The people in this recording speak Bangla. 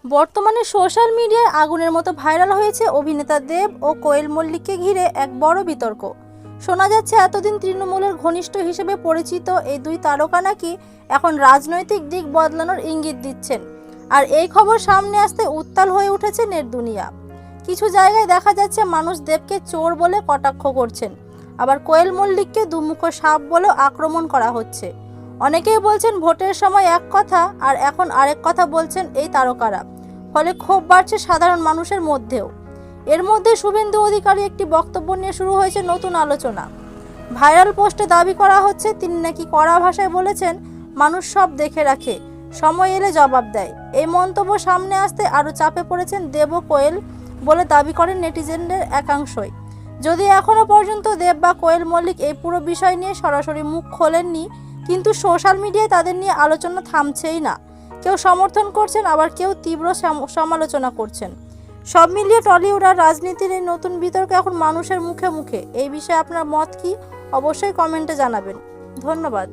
বর্তমানে সোশ্যাল মিডিয়ায় আগুনের মতো ভাইরাল হয়েছে অভিনেতা দেব ও কোয়েল মল্লিককে ঘিরে এক বড় বিতর্ক। শোনা যাচ্ছে এতদিন তৃণমূলের ঘনিষ্ঠ হিসেবে পরিচিত এই দুই তারকা নাকি এখন রাজনৈতিক দিক বদলানোর ইঙ্গিত দিচ্ছেন। আর এই খবর সামনে আসতে উত্তাল হয়ে উঠেছে নেট দুনিয়া। কিছু জায়গায় দেখা যাচ্ছে মানুষ দেবকে চোর বলে কটাক্ষ করছেন, আবার কোয়েল মল্লিককে দুমুখ সাপ বলে আক্রমণ করা হচ্ছে। অনেকেই বলছেন ভোটের সময় এক কথা আর এখন আরেক কথা বলছেন এই তারকারা, ফলে ক্ষোভ বাড়ছে সাধারণ মানুষের মধ্যেও। এর মধ্যে শুভেন্দু অধিকারী একটি বক্তব্য নিয়ে শুরু হয়েছে নতুন আলোচনা। ভাইরাল পোস্টে দাবি করা হচ্ছে তিনি নাকি কড়া ভাষায় বলেছেন মানুষ সব দেখে রাখে, সময় এলে জবাব দেয়। এই মন্তব্য সামনে আসতে আরও চাপে পড়েছেন দেব ও কোয়েল বলে দাবি করেন নেটিজেনদের একাংশই। যদি এখনও পর্যন্ত দেব বা কোয়েল মল্লিক এই পুরো বিষয় নিয়ে সরাসরি মুখ খোলেননি, কিন্তু সোশ্যাল মিডিয়ায় তাদের নিয়ে আলোচনা থামছেই না। কেউ সমর্থন করছেন, আবার কেউ তীব্র সমালোচনা করছেন। সব মিলিয়ে টলিউড আর রাজনীতির এই নতুন বিতর্ক এখন মানুষের মুখে মুখে। এই বিষয়ে আপনার মত কি? অবশ্যই কমেন্টে জানাবেন। ধন্যবাদ।